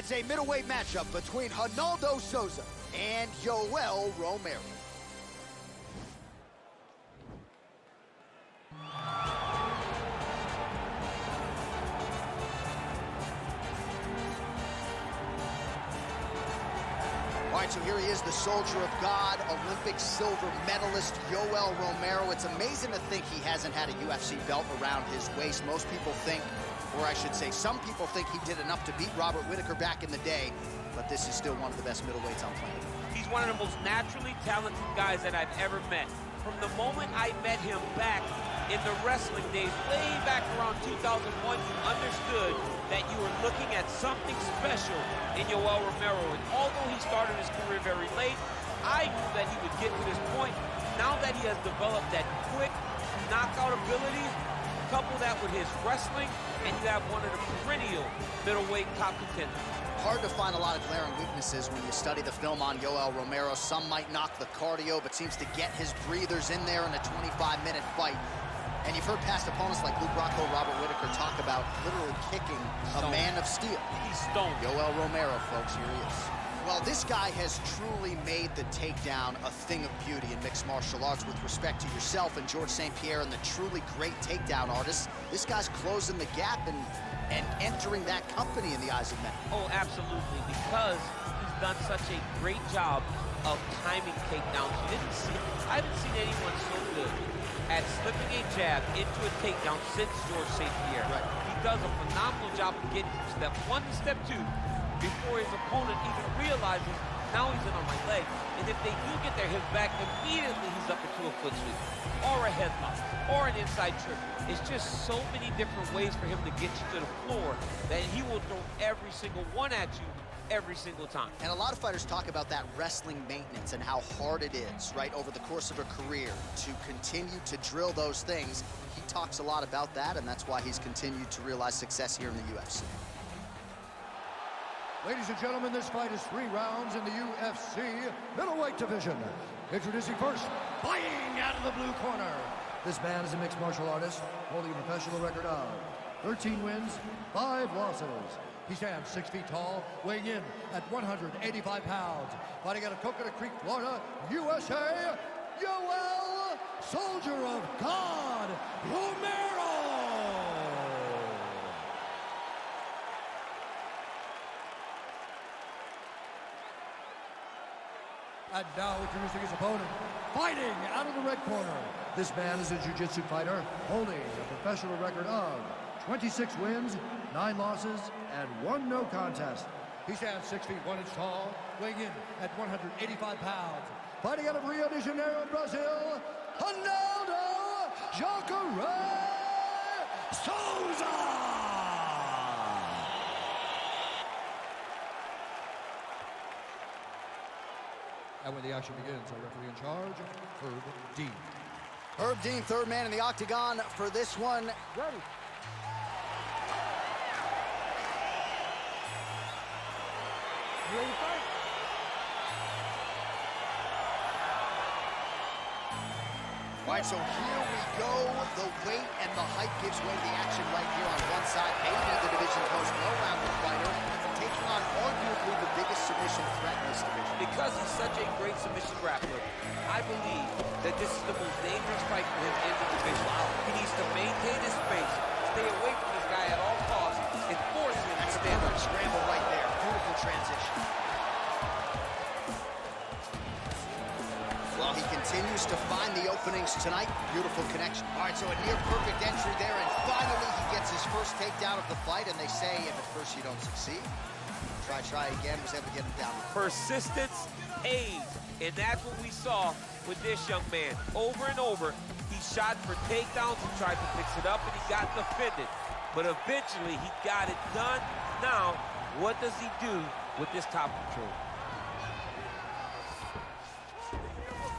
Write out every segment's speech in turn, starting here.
It's a middleweight matchup between Ronaldo Souza and Yoel Romero. All right, so here he is, the soldier of God, Olympic silver medalist, Yoel Romero. It's amazing to think he hasn't had a UFC belt around his waist. Most people think, or I should say, some people think he did enough to beat Robert Whittaker back in the day, but this is still one of the best middleweights on planet. He's one of the most naturally talented guys that I've ever met. From the moment I met him back in the wrestling days, way back around 2001, you understood that you were looking at something special in Yoel Romero. And although he started his career very late, I knew that he would get to this point. Now that he has developed that quick knockout ability, couple that with his wrestling, and you have one of the perennial middleweight top contenders. Hard to find a lot of glaring weaknesses when you study the film on Yoel Romero. Some might knock the cardio, but seems to get his breathers in there in a 25-minute fight. And you've heard past opponents like Luke Rocco, Robert Whittaker talk about literally kicking a man of steel. He's stoned. Yoel Romero, folks, here he is. Well, this guy has truly made the takedown a thing of beauty in mixed martial arts. With respect to yourself and George St. Pierre and the truly great takedown artists, this guy's closing the gap and entering that company in the eyes of men. Oh, absolutely, because he's done such a great job of timing takedowns. I haven't seen anyone so good at slipping a jab into a takedown since George St. Pierre. Right. He does a phenomenal job of getting from step one to step two before his opponent even realizes now he's in on my leg. And if they do get their hips back, immediately he's up into a foot sweep or a headlock or an inside trip. It's just so many different ways for him to get you to the floor that he will throw every single one at you every single time. And a lot of fighters talk about that wrestling maintenance and how hard it is, right, over the course of a career to continue to drill those things. He talks a lot about that, and that's why he's continued to realize success here in the UFC. Ladies and gentlemen, this fight is 3 rounds in the UFC middleweight division. Introducing first, fighting out of the blue corner. This man is a mixed martial artist, holding a professional record of 13 wins, 5 losses. He stands 6 feet tall, weighing in at 185 pounds. Fighting out of Coconut Creek, Florida, USA, Yoel, Soldier of God, Romero! And now introducing his opponent, fighting out of the red corner. This man is a jiu-jitsu fighter, holding a professional record of 26 wins, 9 losses, and 1 no contest. He stands 6 feet 1 inch tall, weighing in at 185 pounds. Fighting out of Rio de Janeiro, Brazil, Ronaldo Jacare Souza! And when the action begins, our referee in charge, Herb Dean. Herb Dean, third man in the octagon for this one. Ready. You ready to fight? All right, so here we go. The weight and the height gives way to the action right here on one side. Maybe the division's most well-rounded fighter, taking on arguably the biggest submission threat in this division. Because he's such a great submission grappler, I believe that this is the most dangerous fight for him in the division. He needs to maintain his space, stay away from this guy at all costs, and force him to stand up. Scramble right there. Beautiful transition. Well, he continues to find the openings tonight. Beautiful connection. All right, so a near-perfect entry there, and finally he gets his first takedown of the fight, and they say if at first you don't succeed, try again, was able to get him down. Persistence pays, and that's what we saw with this young man. Over and over, he shot for takedowns, he tried to fix it up, and he got defended. But eventually, he got it done. Now, what does he do with this top control?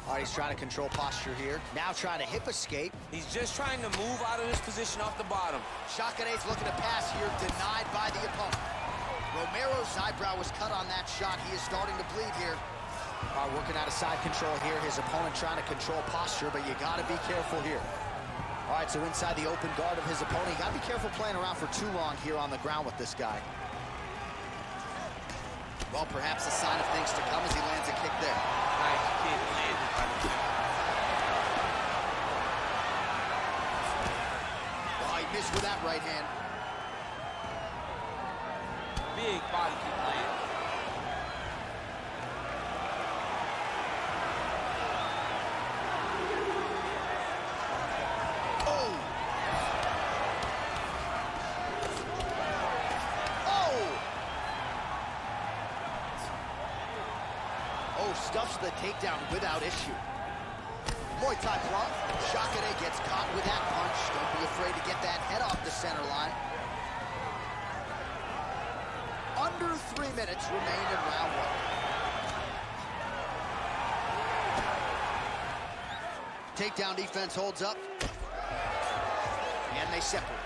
All right, he's trying to control posture here. Now trying to hip escape. He's just trying to move out of this position off the bottom. Jackare's looking to pass here, denied by the opponent. Romero's eyebrow was cut on that shot. He is starting to bleed here. Working out of side control here. His opponent trying to control posture, but you got to be careful here. All right, so inside the open guard of his opponent. You got to be careful playing around for too long here on the ground with this guy. Well, perhaps a sign of things to come as he lands a kick there. Nice kick landed by the center. Oh, he missed with that right hand. Big body kick lands. Stuffs the takedown without issue. Muay Thai plug. Jacare gets caught with that punch. Don't be afraid to get that head off the center line. Under 3 minutes remain in round one. Takedown defense holds up. And they separate.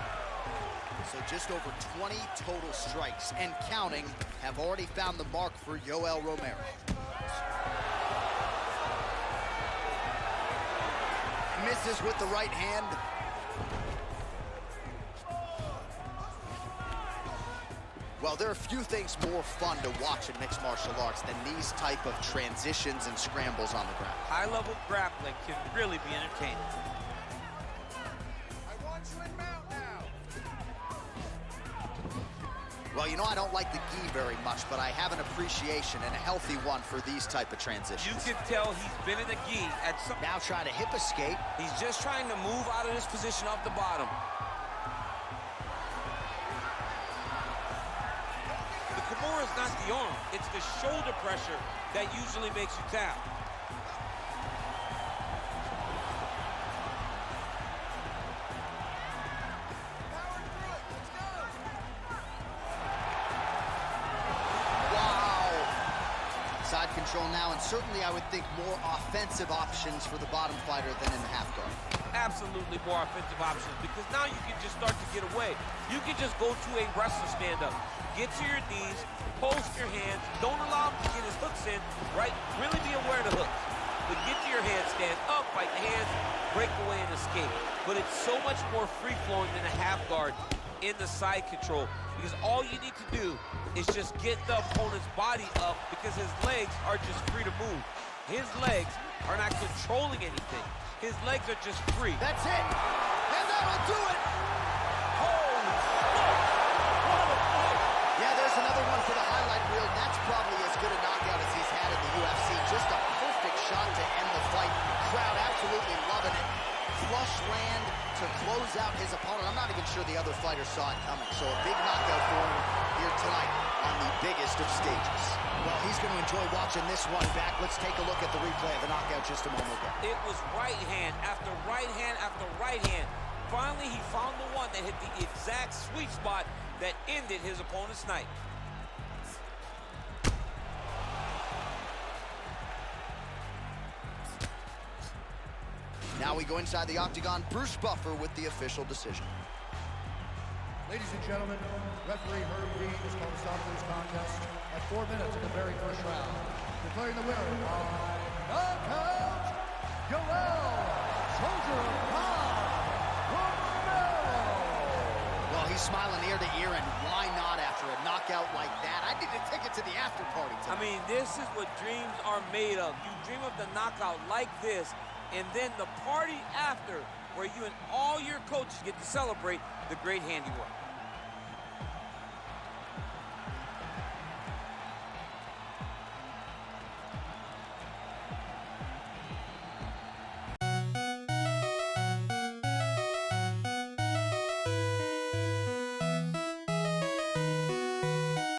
So just over 20 total strikes and counting have already found the mark for Yoel Romero. Misses with the right hand. Well, there are few things more fun to watch in mixed martial arts than these type of transitions and scrambles on the ground. High-level grappling can really be entertaining. I want you in mount now. Well, you know, I don't like the gi very much, but I have an appreciation and a healthy one for these type of transitions. You can tell he's been in the gi at some... Now trying to hip escape. He's just trying to move out of this position off the bottom. The Kimura is not the arm. It's the shoulder pressure that usually makes you tap. Side control now, and certainly I would think more offensive options for the bottom fighter than in the half guard. Absolutely more offensive options, because now you can just start to get away. You can just go to a wrestler stand-up. Get to your knees, post your hands, don't allow him to get his hooks in, right? Really be aware of the hooks. But get to your handstand, up, fight the hands, break away and escape. But it's so much more free-flowing than a half guard in the side control, because all you need to do is just get the opponent's body up, because his legs are just free to move. His legs are not controlling anything. His legs are just free. That's it. And that'll do it. Holy smoke! What a fight! Yeah, there's another one for the highlight reel. That's probably as good a knockout as he's had in the UFC. Just a perfect shot to end the fight. Crowd absolutely loving it. Flush land to close out his opponent. I'm not even sure the other fighter saw it coming. So a big knockout for him here tonight on the biggest of stages. Well, he's going to enjoy watching this one back. Let's take a look at the replay of the knockout just a moment ago. It was right hand after right hand after right hand. Finally, he found the one that hit the exact sweet spot that ended his opponent's night. Now we go inside the octagon. Bruce Buffer with the official decision. Ladies and gentlemen, referee Herb Reed has called a stop to this contest at 4 minutes of the very first round. Declaring the winner by knockout, Yoel Soldier of God Romero. Well, he's smiling ear to ear, and why not after a knockout like that? I need a ticket to the after party tonight. I mean, this is what dreams are made of. You dream of the knockout like this, and then the party after, where you and all your coaches get to celebrate the great handiwork.